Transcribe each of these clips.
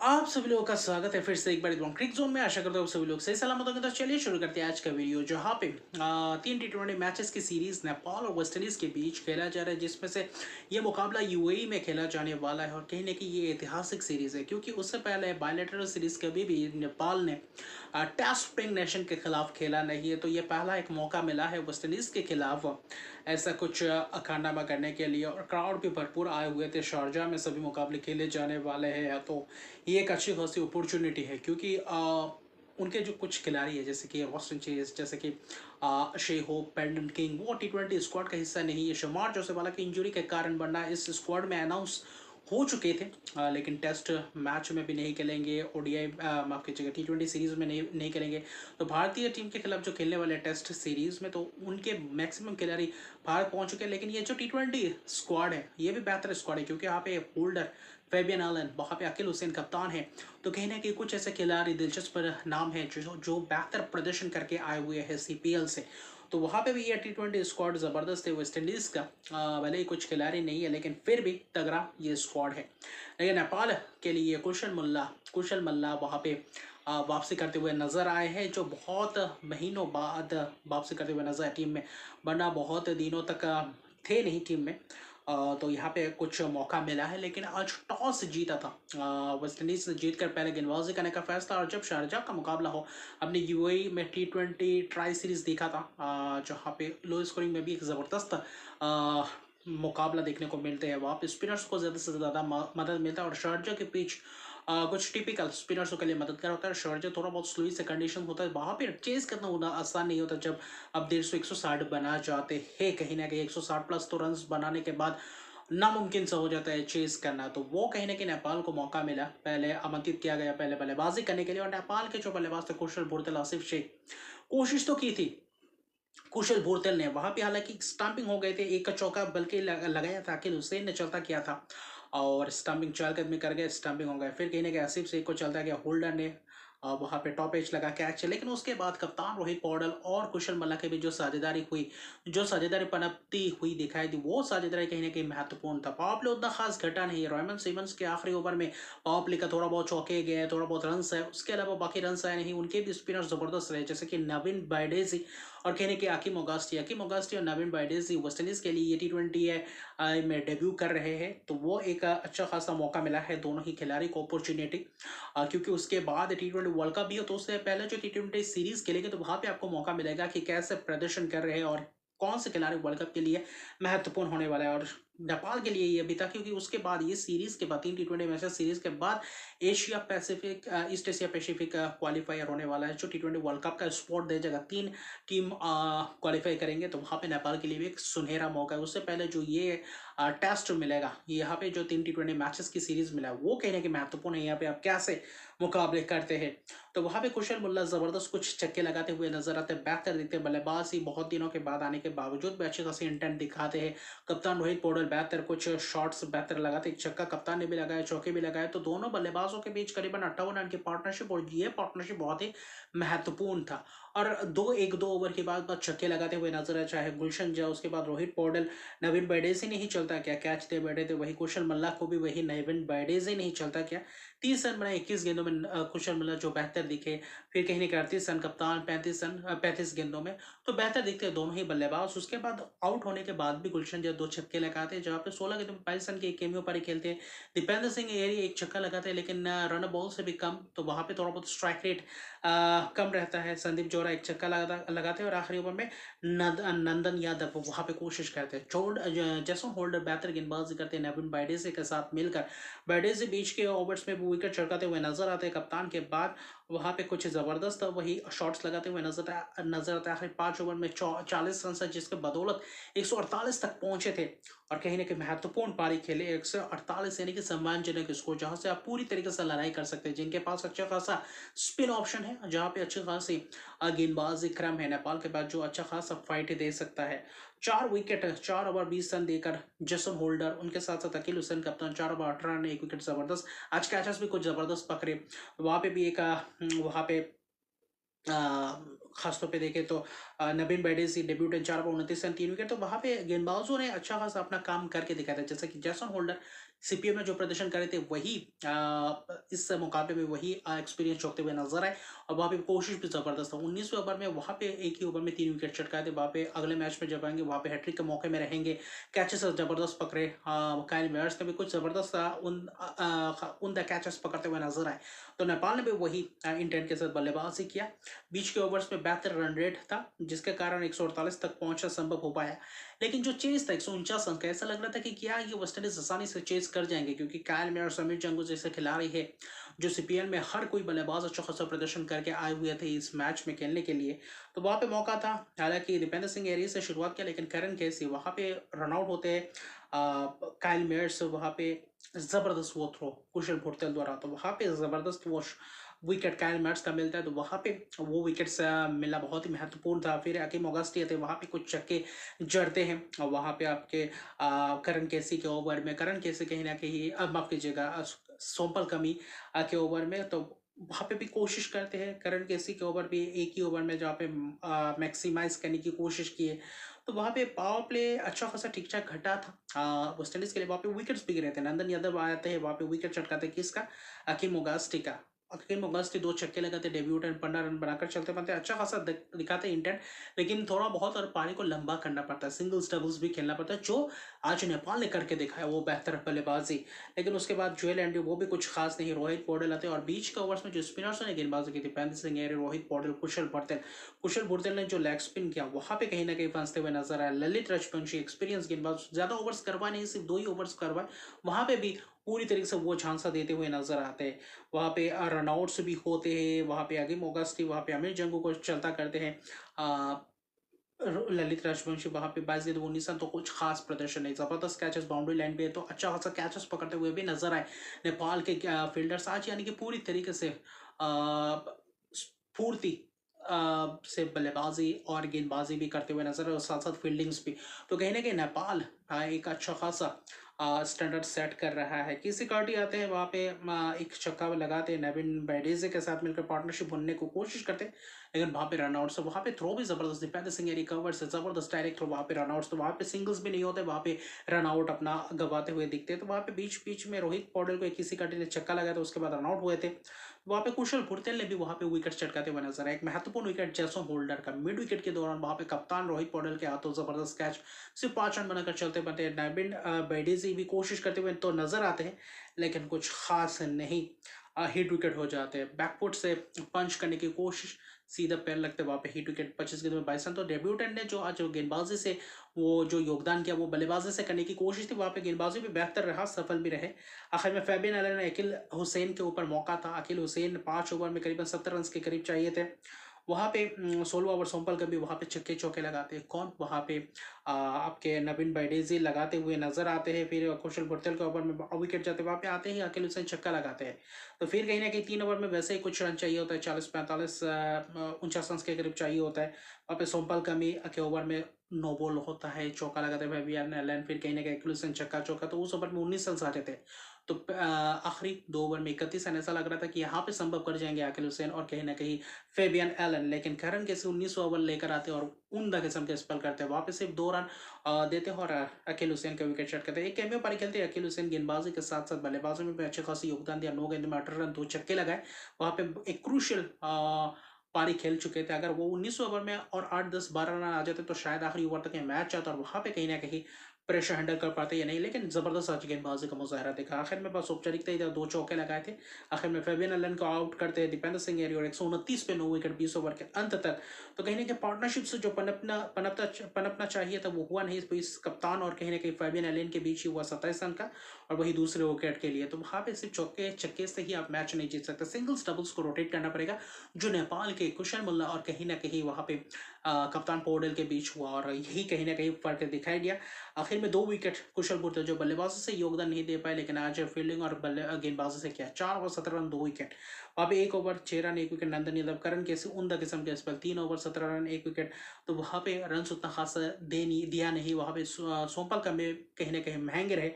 आप सभी लोगों का स्वागत है फिर से एक बार क्रिक जोन में। आशा करता हूँ सभी लोग सही सलामत होंगे। तो चलिए शुरू करते हैं आज का वीडियो, जहाँ पे 3 T20 मैचेस की सीरीज नेपाल और वेस्ट इंडीज के बीच खेला जा रहा है, जिसमें से ये मुकाबला यूएई में खेला जाने वाला है। और कहीं ना कहीं ये ऐतिहासिक सीरीज है, क्योंकि उससे पहले बायलैटरल सीरीज कभी भी नेपाल ने टेस्ट पिंग नेशन के खिलाफ खेला नहीं है। तो ये पहला एक मौका मिला है वेस्ट इंडीज के खिलाफ ऐसा कुछ कारनामा करने के लिए। और क्राउड भी भरपूर आए हुए थे, शारजा में सभी मुकाबले खेले जाने वाले हैं। तो ये एक अच्छी खासी अपॉर्चुनिटी है, क्योंकि उनके जो कुछ खिलाड़ी है, जैसे कि ऑस्टिन चेज, जैसे कि शे होप, पेंडन किंग, वो T20 स्क्वाड का हिस्सा नहीं है। शमार जोसेवाला की इंजरी के कारण बनना इस स्क्वाड में अनाउंस हो चुके थे, लेकिन टेस्ट मैच में भी नहीं खेलेंगे। ओडीआई माफ कीजिएगा, T20 सीरीज में नहीं खेलेंगे। तो भारतीय टीम के खिलाफ जो खेलने वाले टेस्ट सीरीज में, तो उनके मैक्सिमम खिलाड़ी भारत पहुंच चुके हैं। लेकिन ये जो T20 स्क्वाड है, ये भी बेहतर स्क्वाड है, क्योंकि यहाँ पे होल्डर फैबियन आलन, वहाँ पे अकील हुसैन कप्तान है। तो कहीं ना कहीं कुछ ऐसे खिलाड़ी दिलचस्प नाम है जो बेहतर प्रदर्शन करके आए हुए हैं CPL से। तो वहाँ पे भी ये T20 स्क्वाड ज़बरदस्त है वेस्ट इंडीज़ का। भले ही कुछ खिलाड़ी नहीं है, लेकिन फिर भी तगड़ा ये स्क्वाड है। लेकिन नेपाल के लिए कुशल मल्ला वहाँ पे वापसी करते हुए नजर आए हैं, जो बहुत महीनों बाद वापसी करते हुए नजर टीम में, वरना बहुत दिनों तक थे नहीं टीम में। तो यहाँ पे कुछ मौका मिला है। लेकिन आज टॉस जीता था वेस्ट इंडीज ने, जीत कर पहले गेंदबाजी करने का फैसला। और जब शारजा का मुकाबला हो, अपने यूएई में T20 ट्राई सीरीज देखा था, जहाँ पे लो स्कोरिंग में भी एक ज़बरदस्त मुकाबला देखने को मिलते हैं। वहाँ पे स्पिनर्स को ज़्यादा से ज़्यादा मदद मिलता है। और शारजा के पिच कुछ टिपिकल स्पिनर्सों के लिए मददगार होता है। शारजा थोड़ा बहुत स्लोई से कंडीशन होता है, वहाँ पे चेज करना होना आसान नहीं होता। जब अब 150-160 बना जाते हैं, कहीं ना कहीं 160 प्लस तो रन बनाने के बाद नामुमकिन सा हो जाता है चेस करना। तो वो कहीं ना कहीं नेपाल को मौका मिला, पहले आमंत्रित किया गया पहले बल्लेबाजी करने के लिए। और नेपाल के जो बल्लेबाज थे कुशल भुरतेल, आसिफ शेख, कोशिश तो की थी कुशल भुरतेल ने। वहां पे हालांकि स्टंपिंग हो गए थे, एक का चौका बल्कि लगाया था, अकील हुसैन ने चलता किया था और स्टंपिंग 4 कदमी कर गए, स्टंपिंग हो गए। फिर कहीं ना कहीं आसिफ शेख को चलता गया, होल्डर ने वहां पे टॉप एज लगा कैच। लेकिन उसके बाद कप्तान रोहित पौडल और कुशल मल्ला के बीच जो साझेदारी पनपती हुई दिखाई दी, वो साझेदारी कहीं ना कहीं महत्वपूर्ण था। पावर प्ले उतना खास घटा नहीं है। रोहमन सिमंस के आखिरी ओवर में पावर प्ले का थोड़ा बहुत चौके गए, थोड़ा बहुत रन आए, उसके अलावा बाकी रन आए नहीं। उनके भी स्पिनर जबरदस्त रहे, जैसे कि नवीन बाइडेजी और कहने के अकीम ओगास्टी और नवीन बाइडेजी वेस्ट इंडीज के लिए ये T20 है में डेब्यू कर रहे हैं। तो वो एक अच्छा खासा मौका मिला है दोनों ही खिलाड़ी को, अपॉर्चुनिटी। क्योंकि उसके बाद T20 वर्ल्ड कप भी हो, तो उससे पहले जो T20 सीरीज खेलेंगे, तो वहां पे आपको मौका मिलेगा कि कैसे प्रदर्शन कर रहे हैं और कौन से खिलाड़ी वर्ल्ड कप के लिए महत्वपूर्ण होने वाला है। और नेपाल के लिए ये भी था, क्योंकि उसके बाद ये सीरीज के बाद 3 T20 मैचेस सीरीज के बाद Asia Pacific east Asia Pacific qualifier होने वाला है, जो T20 वर्ल्ड कप का स्पॉट दे जाएगा। 3 टीम क्वालिफाई करेंगे, तो वहाँ पे नेपाल के लिए भी एक सुनहरा मौका है। उससे पहले जो ये टेस्ट मिलेगा, यहाँ पे जो 3 T20 मैचेस की सीरीज मिला है, वो कहने के महत्वपूर्ण है। यहाँ पे आप कैसे मुकाबले करते हैं, तो वहाँ पे कुशल मुल्ला जबरदस्त कुछ छक्के लगाते हुए नजर आते हैं, बेहतर दिखते हैं। बल्लेबाज ही बहुत दिनों के बाद आने के बावजूद भी अच्छी खासी इंटेंट दिखाते हैं। कप्तान रोहित पौडल बेहतर कुछ शॉट्स बेहतर लगाते, एक छक्का कप्तान ने भी लगाया, चौके भी लगाए। तो दोनों बल्लेबाजों के बीच करीबन 58 रन की पार्टनरशिप, और ये पार्टनरशिप बहुत ही महत्वपूर्ण था। और 1-2 ओवर के बाद छक्के लगाते हुए नजर आए, चाहे गुलशन जा, उसके बाद रोहित पौडल, नवीन बाइडेजी नहीं चलता क्या कैच दे बैठे थे, वही कुशल मल्ला को भी वही नवीन बाइडेजी नहीं चलता क्या। 30 रन बनाए 21 गेंदों में, कुशल मल्ला जो बेहतर दिखे। फिर कहीं नहीं 38 रन कप्तान, 35 रन 35 गेंदों में, तो बेहतर दिखते हैं दोनों ही बल्लेबाज। उसके बाद आउट होने के बाद भी गुलशन जो 2 छक्के लगाते हैं, जहाँ पे 16 गेंदों में 22 रन के एक केमियो पर ही खेलते हैं। दीपेंद्र सिंह एरी एक छक्का लगाते हैं, लेकिन रन बॉल से भी कम, तो वहाँ पे थोड़ा बहुत स्ट्राइक रेट कम रहता है। संदीप जोरा एक छक्का लगाते हैं, और आखिरी ओवर में नंदन यादव वहाँ पे कोशिश करते हैं। जैसन होल्डर बेहतर गेंदबाजी करते हैं नवीन बाइडेजी के साथ मिलकर। बाइडेजी बीच के ओवर्स में भी विकेट चढ़काते हुए नजर आते हैं कप्तान के बाद। वहाँ पे कुछ जबरदस्त वही शॉट्स लगाते हुए नजर आते हैं। आखिर 5 ओवर में 40 रन, जिसके बदौलत 148 तक पहुंचे थे। और कहीं ना कहीं महत्वपूर्ण पारी खेले, 148 यानी कि सम्मानजनक स्कोर, जहां से आप पूरी तरीके से लड़ाई कर सकते हैं। जिनके पास अच्छा खासा स्पिन ऑप्शन है, जहाँ पे अच्छी खासी गेंदबाजी क्रम है, नेपाल के पास जो अच्छा खासा फाइट दे सकता है। 4 विकेट 4 ओवर 20 रन देकर जसन होल्डर, उनके साथ साथ अकील हुसैन कप्तान, 4 ओवर 18 रन 1 विकेट, जबरदस्त। आज कैचेस भी कुछ जबरदस्त पकड़े। वहाँ पे भी एक वहाँ पे खासतौर पे देखें तो नवीन बाइडेजी डेब्यूटेंट, 4 ओवर 29 रन 3 विकेट। तो वहाँ पे गेंदबाजों ने अच्छा खासा अपना काम करके दिखाया था, जैसे कि जैसन होल्डर सीपीएम में जो प्रदर्शन करे थे वही इस मुकाबले में वही एक्सपीरियंस चौंकते हुए नजर आए और वहाँ पे कोशिश भी जबरदस्त था। 19वें ओवर में वहाँ पे एक ही ओवर में 3 विकेट चटकाए थे। वहाँ पे अगले मैच में जब आएंगे वहाँ पे हैट्रिक के मौके में रहेंगे। कैचेस जबरदस्त पकड़े, काइल मेयर्स ने भी कुछ जबरदस्त उन द कैचेस पकड़ते हुए नजर आए। तो नेपाल ने भी वही इंटेंट के साथ बल्लेबाजी किया। बीच के ओवर्स में बेहतर रन रेट था जिसके कारण 148 तक पहुंचना संभव हो पाया। लेकिन जो चेज था 149 रन का, ऐसा लग रहा था कि क्या ये वेस्टइंडीज आसानी से चेज कर जाएंगे, क्योंकि कायल में और समीर जंगू जैसे खिलाड़ी है जो सीपीएल में हर कोई बल्लेबाज अच्छा खासा प्रदर्शन करके आए हुए थे इस मैच में खेलने के लिए। तो वहाँ पे मौका था। हालांकि दीपेंद्र सिंह एरी से शुरुआत किया लेकिन करण कैसी वहाँ पे रनआउट होते हैं काइल मेयर से। वहाँ पे जबरदस्त वो थ्रो कुशल भुरतेल द्वारा, तो वहाँ पे जबरदस्त वो विकेट काइल मेयर्स का मिलता है। तो वहाँ पे वो विकेट्स मिलना बहुत ही महत्वपूर्ण था। फिर अकीम ऑगस्टी थे, वहाँ पे कुछ छक्के जड़ते हैं और वहाँ पे आपके करण केसी के ओवर में, करण केसी कहीं ना कहीं माफ कीजिएगा सोमपल कमी के ओवर में, तो वहाँ पे भी कोशिश करते हैं। करण केसी के ओवर भी एक ही ओवर में जहाँ पे मैक्सिमाइज करने की कोशिश की है। तो वहाँ पे पावर प्ले अच्छा खासा ठीक ठाक घटा था वेस्ट इंडीज के लिए। वहाँ पे विकेट्स भी गिरे थे। नंदन यादव आते हैं, वहाँ पे विकेट चटकाते किसका, अकीम ओगास्टी का। अकीम ओगास्टी 2 छक्के लगाते, डेब्यूट एंड 15 रन बनाकर चलते बनते, अच्छा खासा दिखाते इंटेंट। लेकिन थोड़ा बहुत और पारी को लंबा करना पड़ता है, सिंगल्स डबल्स भी खेलना पड़ता है, जो आज नेपाल ने करके दिखाया वो बेहतर बल्लेबाजी। लेकिन उसके बाद जोएल एंड्रयू वो भी कुछ खास नहीं, रोहित पौडेल आते और बीच के ओवर्स में जो स्पिनर्स ने गेंदबाजी की थी, दीपेंद्र सिंह एरे, रोहित पौडेल, कुशल भुरतेल ने जो लेग स्पिन किया वहां पे कहीं ना कहीं फंसते हुए नजर आया। ललित राजवंशी एक्सपीरियंस गेंदबाज, ज्यादा ओवर्स करवाए नहीं, सिर्फ 2 ही ओवर्स करवाए, वहां पे भी पूरी तरीके से वो झांसा देते हुए नजर आते हैं। वहाँ पे रनआउट्स भी होते हैं, वहाँ पे अगिम ऑगस्टी, वहाँ पे अमीर जंगू को चलता करते हैं। ललित राजवंशी वहाँ पे 22 गेंद 19 रन, तो कुछ खास प्रदर्शन नहीं। जबरदस्त कैचेस बाउंड्री लाइन पे तो अच्छा खासा कैचेस पकड़ते हुए भी नजर आए नेपाल के फील्डर्स आज, यानी कि पूरी तरीके से स्फूर्ति से बल्लेबाजी और गेंदबाजी भी करते हुए नजर आए और साथ साथ फील्डिंग्स भी। तो कहीं ना कहीं नेपाल एक अच्छा खासा स्टैंडर्ड सेट कर रहा है। किसी कार्टी आते हैं वहाँ पे एक छक्का लगाते हैं, नवीन बैडेजे के साथ मिलकर पार्टनरशिप बनने को कोशिश करते हैं, लेकिन वहाँ पे रनआउट से, वहाँ पे थ्रो भी जबरदस्त, दीपेंद्र सिंह रिकवर से जबरदस्त डायरेक्ट थ्रो, वहाँ पे रनआउट्स, तो वहाँ पे सिंगल्स भी नहीं होते, वहाँ पे रनआउट अपना गवाते हुए दिखते हैं। तो वहाँ पे बीच बीच में रोहित पौडेल को किसी कार्टी ने छक्का लगाया, तो उसके बाद रनआउट हुए थे। वहाँ पे कुशल भुरतेल ने भी वहाँ पे विकेट चटकाते हुए नजर आए। एक महत्वपूर्ण विकेट जैसो होल्डर का मिड विकेट के दौरान वहाँ पे कप्तान रोहित पौडेल के हाथों जबरदस्त कैच, सिर्फ 5 रन बनाकर चलते बनते। नवीन बैडेजी भी कोशिश करते हुए तो नजर आते हैं, लेकिन कुछ खास नहीं, हिट विकेट हो जाते हैं। बैकफुट से पंच करने की कोशिश, सीधा पैर लगते वहाँ पे हिट विकेट। 25 गेंद में 22 रन। तो डेब्यूटेंट ने जो आज गेंदबाजी से वो जो योगदान किया वो बल्लेबाजी से करने की कोशिश थी, वहाँ पे गेंदबाजी भी बेहतर रहा, सफल भी रहे। आखिर में फैबियन एलन ने अकील हुसैन के ऊपर मौका था। अकील हुसैन 5 ओवर में करीबन 70 रन के करीब चाहिए थे। वहाँ पे 16 ओवर सोमपल कभी वहाँ पे छक्के चौके लगाते हैं, कौन वहाँ पे आपके नवीन बैडेजी लगाते हुए नजर आते हैं। फिर कुशल भुरतेल के ओवर में विकेट जाते, वहाँ पे आते ही अकील हुसैन छक्का लगाते हैं। तो फिर कहीं ना कहीं 3 ओवर में वैसे ही कुछ रन चाहिए होता है, 40-45 49 रन के करीब चाहिए होता है। वहाँ पे सोमपल कमी के ओवर में नो बॉल होता है, चौका लगाते हुए वी आर एलन, फिर कहीं ना कहीं अकील हुसैन छक्का चौका, तो उस ओवर में 19 रन आते थे। तो आखिरी 2 ओवर में 31 रन, ऐसा लग रहा था कि यहाँ पे संभव कर जाएंगे अकील हुसैन और कहीं ना कहीं फेबियन एलन, लेकिन करण कैसे 19 ओवर लेकर आते और उमदा किस्म के स्पेल करते हैं। वहाँ पे सिर्फ 2 रन देते हैं और अकील हुसैन का विकेट शॉट करते हैं। एक कैमियो पारी खेलते हैं अकील हुसैन, गेंदबाजी के साथ साथ बल्लेबाजी में भी अच्छे खासी योगदान दिया। 9 गेंद में 18 रन 2 छक्के लगाए। वहाँ पे एक क्रूशियल पारी खेल चुके थे। अगर वो 19 ओवर में और 8-10-12 रन आ जाते तो शायद आखिरी ओवर तक ये मैच आता और वहाँ पे कहीं ना कहीं प्रेशर हैंडल कर पाते या नहीं, लेकिन जबरदस्त आज गेंदबाजी का मुजाहरा देखा। आखिर में बस औपचारिकता ही 2 चौके लगाए थे। आखिर में फेबियन एलन को आउट करते हैं दीपेंद्र सिंह एरी और 129 पे 9 विकेट 20 ओवर के अंत तक। तो कहीं ना कहीं पार्टनरशिप से जो पनपना चाहिए था वो हुआ नहीं। इस कप्तान और कहीं ना कहीं फेबियन एलन के बीच ही हुआ 27 रन का, और वही दूसरे विकेट के लिए। तो वहाँ पे सिर्फ चौके छक्के से ही आप मैच नहीं जीत सकते, सिंगल्स डबल्स को रोटेट करना पड़ेगा, जो नेपाल के कुशल मुल्ला और कहीं ना कहीं वहाँ पे कप्तान पौडेल के बीच हुआ और यही कहीं ना कहीं फर्क दिखाई दिया। आखिर में 2 विकेट कुशल भुरतेल जो बल्लेबाजी से योगदान नहीं दे पाए, लेकिन आज फील्डिंग और गेंदबाजी से किया। 4 ओवर 17 रन 2 विकेट। वहाँ पे 1 ओवर 6 रन 1 विकेट नंदन यादव, करण कैसे उमदा किस्म के स्पेल, 3 ओवर 17 रन 1 विकेट। तो वहाँ पे रन उतना खास दिया नहीं। वहाँ पे सोमपल का में कहीं ना कहीं महंगे रहे,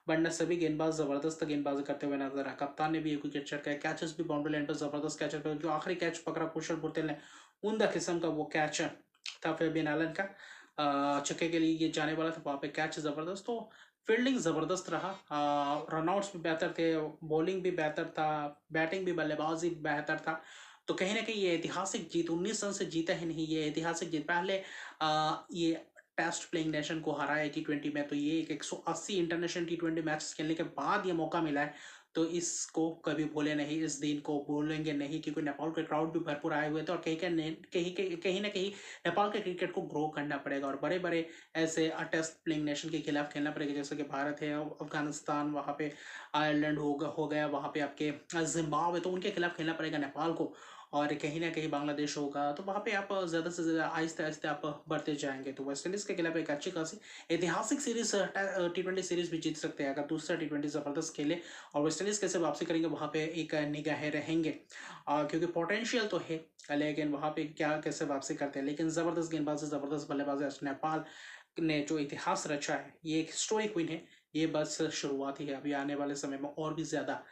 वरना सभी गेंदबाज जबरदस्त गेंदबाजी करते हुए नजर आया। कप्तान ने भी 1 विकेट चटकाया। कैचेस भी बाउंड्री लाइन पर जबरदस्त कैचेस, जो आखिरी कैच पकड़ा कुशल भुरतेल ने, उमदा किस्म का वो कैच था फेबियन एलन का, छक्के के लिए ये जाने वाला था, वहाँ पे कैच जबरदस्त। तो फील्डिंग ज़बरदस्त रहा, रनआउट्स भी बेहतर थे, बॉलिंग भी बेहतर था, बैटिंग भी बल्लेबाजी बेहतर था। तो कहीं न कहीं ये ऐतिहासिक जीत 19 रन से जीता ही नहीं, ये ऐतिहासिक जीत पहले ये टेस्ट प्लेइंग नेशन को हराया है टी20 में, तो ये एक 180 इंटरनेशनल टी20 मैचेस खेलने के बाद ये मौका मिला है। तो इसको कभी भूले नहीं, इस दिन को भूलेंगे नहीं, क्योंकि नेपाल के क्राउड भी भरपूर आए हुए थे, और कहीं न कहीं नेपाल के क्रिकेट को ग्रो करना पड़ेगा और बड़े-बड़े ऐसे टेस्ट प्लेइंग नेशन के खिलाफ खेलना पड़ेगा, जैसे कि भारत है, अफगानिस्तान, वहाँ पे आयरलैंड हो गया, वहाँ पे आपके जिम्बाब्वे, तो उनके खिलाफ खेलना पड़ेगा नेपाल को। और कहीं ना कहीं बांग्लादेश होगा, तो वहाँ पे आप ज़्यादा से ज़्यादा आहिस्ते आहिस्ते आप बढ़ते जाएंगे। तो वेस्ट इंडीज़ के खिलाफ एक अच्छी खासी ऐतिहासिक सीरीज टी20 सीरीज भी जीत सकते हैं अगर दूसरा टी20 ज़बरदस्त खेले, और वेस्ट इंडीज़ कैसे वापसी करेंगे वहाँ पे एक निगाहें रहेंगे, क्योंकि पोटेंशियल तो है, लेकिन वहाँ पे क्या कैसे वापसी करते हैं। लेकिन ज़बरदस्त गेंदबाजी, ज़बरदस्त बल्लेबाजी, आज नेपाल ने जो इतिहास रचा है, ये एक स्टोरी क्वीन है। ये बस शुरुआत ही है, अभी आने वाले समय में और भी ज़्यादा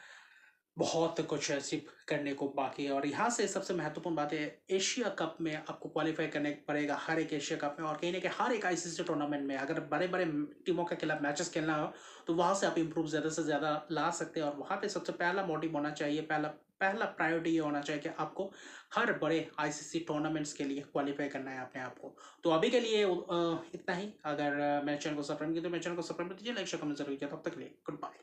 बहुत कुछ अचीव करने को बाकी है। और यहाँ से सबसे महत्वपूर्ण बात है, एशिया कप में आपको क्वालिफाई करने पड़ेगा, हर एक एशिया कप में, और कहीं ना कहीं हर एक आईसीसी टूर्नामेंट में अगर बड़े बड़े टीमों के खिलाफ मैचेस खेलना हो, तो वहाँ से आप इम्प्रूव ज़्यादा से ज़्यादा ला सकते हैं। और वहाँ पे सबसे पहला मोटिव होना चाहिए, पहला पहला प्रायोरिटी ये होना चाहिए कि आपको हर बड़े आईसीसी टूर्नामेंट्स के लिए क्वालिफाई करना है अपने आप को। तो अभी के लिए इतना ही। अगर मेरे चैनल को सब्सक्राइब किया तो मेरे चैनल को सब्सक्राइब कर दीजिए, लाइक शेयर कमेंट जरूर किया। तब तक के लिए गुड बाय।